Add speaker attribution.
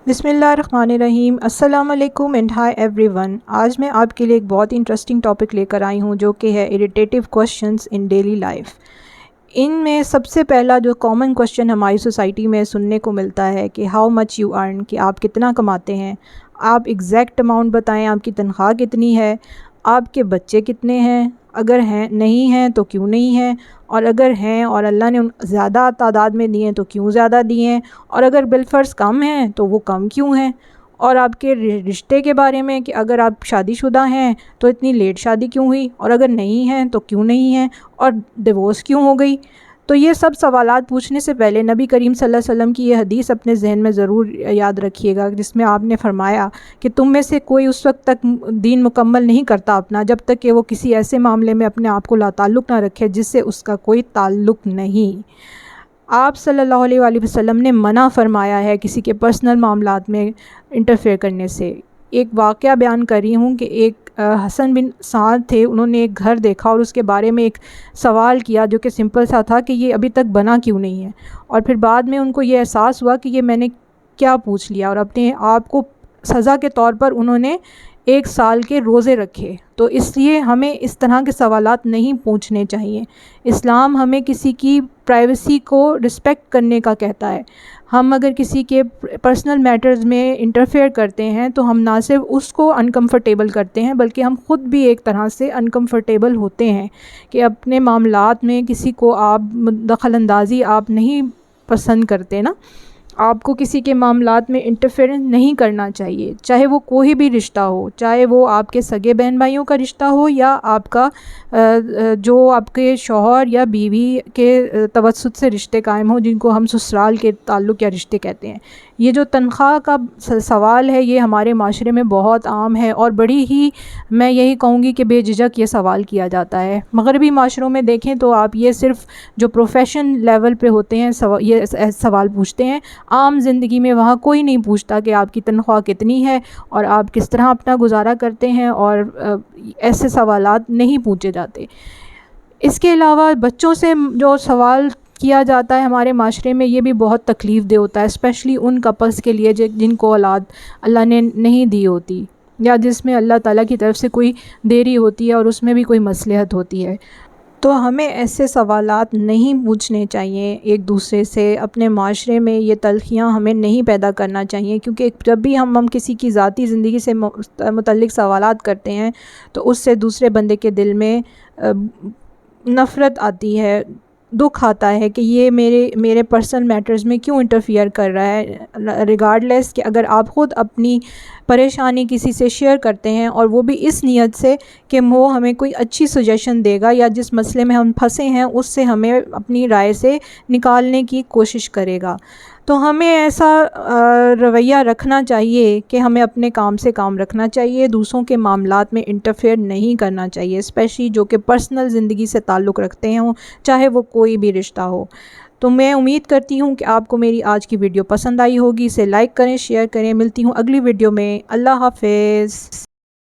Speaker 1: بسم اللہ الرحمن الرحیم۔ السلام علیکم اینڈ ہائی ایوری ون۔ آج میں آپ کے لیے ایک بہت انٹرسٹنگ ٹاپک لے کر آئی ہوں جو کہ ہے اریٹیٹیو کوشچنس ان ڈیلی لائف۔ ان میں سب سے پہلا جو کامن کوشچن ہماری سوسائٹی میں سننے کو ملتا ہے کہ ہاؤ مچ یو ارن، کہ آپ کتنا کماتے ہیں۔ آپ ایگزیکٹ اماؤنٹ بتائیں، آپ کی تنخواہ کتنی ہے، آپ کے بچے کتنے ہیں، اگر ہیں نہیں ہیں تو کیوں نہیں ہیں، اور اگر ہیں اور اللہ نے زیادہ تعداد میں دیے ہیں تو کیوں زیادہ دیے ہیں، اور اگر بالفرض کم ہیں تو وہ کم کیوں ہیں، اور آپ کے رشتے کے بارے میں کہ اگر آپ شادی شدہ ہیں تو اتنی لیٹ شادی کیوں ہوئی، اور اگر نہیں ہیں تو کیوں نہیں ہیں، اور ڈیورس کیوں ہو گئی۔ تو یہ سب سوالات پوچھنے سے پہلے نبی کریم صلی اللہ علیہ وسلم کی یہ حدیث اپنے ذہن میں ضرور یاد رکھیے گا، جس میں آپ نے فرمایا کہ تم میں سے کوئی اس وقت تک دین مکمل نہیں کرتا اپنا جب تک کہ وہ کسی ایسے معاملے میں اپنے آپ کو لا تعلق نہ رکھے جس سے اس کا کوئی تعلق نہیں۔ آپ صلی اللہ علیہ وآلہ وسلم نے منع فرمایا ہے کسی کے پرسنل معاملات میں انٹرفیئر کرنے سے۔ ایک واقعہ بیان کر رہی ہوں کہ ایک حسن بن سعد تھے، انہوں نے ایک گھر دیکھا اور اس کے بارے میں ایک سوال کیا جو کہ سمپل سا تھا کہ یہ ابھی تک بنا کیوں نہیں ہے، اور پھر بعد میں ان کو یہ احساس ہوا کہ یہ میں نے کیا پوچھ لیا، اور اپنے آپ کو سزا کے طور پر انہوں نے 1 سال کے روزے رکھے۔ تو اس لیے ہمیں اس طرح کے سوالات نہیں پوچھنے چاہیے۔ اسلام ہمیں کسی کی پرائیویسی کو رسپیکٹ کرنے کا کہتا ہے۔ ہم اگر کسی کے پرسنل میٹرز میں انٹرفیئر کرتے ہیں تو ہم نہ صرف اس کو انکمفرٹیبل کرتے ہیں بلکہ ہم خود بھی ایک طرح سے انکمفرٹیبل ہوتے ہیں کہ اپنے معاملات میں کسی کو آپ دخل اندازی آپ نہیں پسند کرتے نا۔ آپ کو کسی کے معاملات میں انٹرفیئرنس نہیں کرنا چاہیے، چاہے وہ کوئی بھی رشتہ ہو، چاہے وہ آپ کے سگے بہن بھائیوں کا رشتہ ہو یا آپ کا جو آپ کے شوہر یا بیوی کے توسط سے رشتے قائم ہوں، جن کو ہم سسرال کے تعلق یا رشتے کہتے ہیں۔ یہ جو تنخواہ کا سوال ہے یہ ہمارے معاشرے میں بہت عام ہے، اور بڑی ہی میں یہی کہوں گی کہ بے جھجک یہ سوال کیا جاتا ہے۔ مغربی معاشروں میں دیکھیں تو آپ یہ صرف جو پروفیشن لیول پہ ہوتے ہیں یہ سوال پوچھتے ہیں۔ عام زندگی میں وہاں کوئی نہیں پوچھتا کہ آپ کی تنخواہ کتنی ہے اور آپ کس طرح اپنا گزارا کرتے ہیں، اور ایسے سوالات نہیں پوچھے جاتے۔ اس کے علاوہ بچوں سے جو سوال کیا جاتا ہے ہمارے معاشرے میں یہ بھی بہت تکلیف دہ ہوتا ہے، اسپیشلی ان کپلز کے لیے جن کو اولاد اللہ نے نہیں دی ہوتی، یا جس میں اللہ تعالیٰ کی طرف سے کوئی دیری ہوتی ہے اور اس میں بھی کوئی مصلحت ہوتی ہے۔ تو ہمیں ایسے سوالات نہیں پوچھنے چاہیے ایک دوسرے سے۔ اپنے معاشرے میں یہ تلخیاں ہمیں نہیں پیدا کرنا چاہیے، کیونکہ جب بھی ہم کسی کی ذاتی زندگی سے متعلق سوالات کرتے ہیں تو اس سے دوسرے بندے کے دل میں نفرت آتی ہے، دکھ آتا ہے کہ یہ میرے پرسنل میٹرز میں کیوں انٹرفیئر کر رہا ہے، ریگارڈلیس کہ اگر آپ خود اپنی پریشانی کسی سے شیئر کرتے ہیں اور وہ بھی اس نیت سے کہ وہ ہمیں کوئی اچھی سجیشن دے گا یا جس مسئلے میں ہم پھنسے ہیں اس سے ہمیں اپنی رائے سے نکالنے کی کوشش کرے گا، تو ہمیں ایسا رویہ رکھنا چاہیے کہ ہمیں اپنے کام سے کام رکھنا چاہیے، دوسروں کے معاملات میں انٹرفیئر نہیں کرنا چاہیے، اسپیشلی جو کہ پرسنل زندگی سے تعلق رکھتے ہوں، چاہے وہ کوئی بھی رشتہ ہو۔ تو میں امید کرتی ہوں کہ آپ کو میری آج کی ویڈیو پسند آئی ہوگی، اسے لائک کریں، شیئر کریں۔ ملتی ہوں اگلی ویڈیو میں۔ اللہ حافظ۔